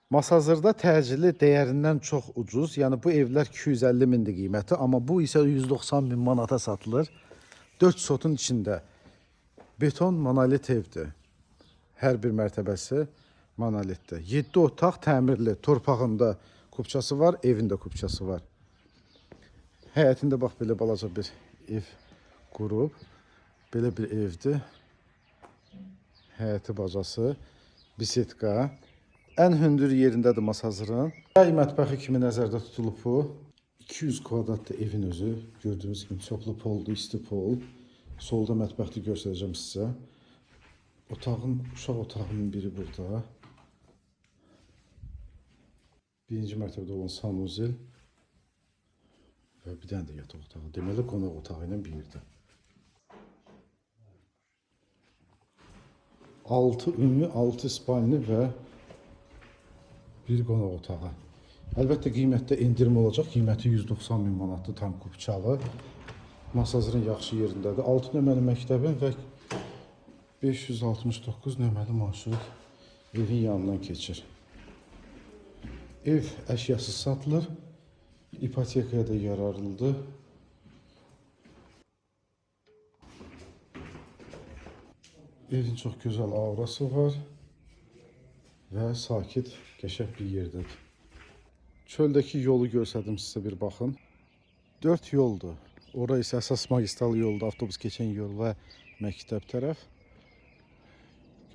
Masazırda təcili dəyərindən çox ucuz. Yəni bu evlər 250 mindir qiyməti, amma bu isə 190 bin manata satılır. 4 sotun içində beton monolit evdir. Hər bir mərtəbəsi monolitdir. 7 otaq təmirli, torpağında kupçası var, evində kupçası var. Həyətində bax belə balaca bir ev qurub, belə bir evdir. Həyəti bacası, bisetka. Ən hündür yerindədir Masazırın. Yay mətbəxi kimi nəzərdə tutulub bu. 200 kvadratlı evin özü. Gördüyünüz kimi çoxlu poldu, isti pol. Solda mətbəxi göstərəcəm sizə. Uşaq otağının biri burada. Birinci mərtəbədə olan sanuzil. Və bir dənə də yataq otağı. Deməli, qonaq otağı ilə bir yerdə. 6 ümumi, 6 spalni və bir qonaq otağı. Əlbəttə qiymətdə endirim olacaq. Qiyməti 190 min manatdır, tam kupçalı. Masazırın yaxşı yerindədir. 6 nömrəli məktəbin və 569 nömrəli marşrut evin yanından keçir. Ev əşyası satılır. İpotekaya da yararlıdır. Evin çox gözəl aurası var və sakit, qəşəng bir yerdədir. Çöldəki yolu görsədim sizə, bir baxın. 4 yoldur. Ora isə əsas magistral yolda, avtobus keçən yol və məktəb tərəf.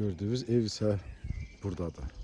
Gördüyünüz ev isə buradadır.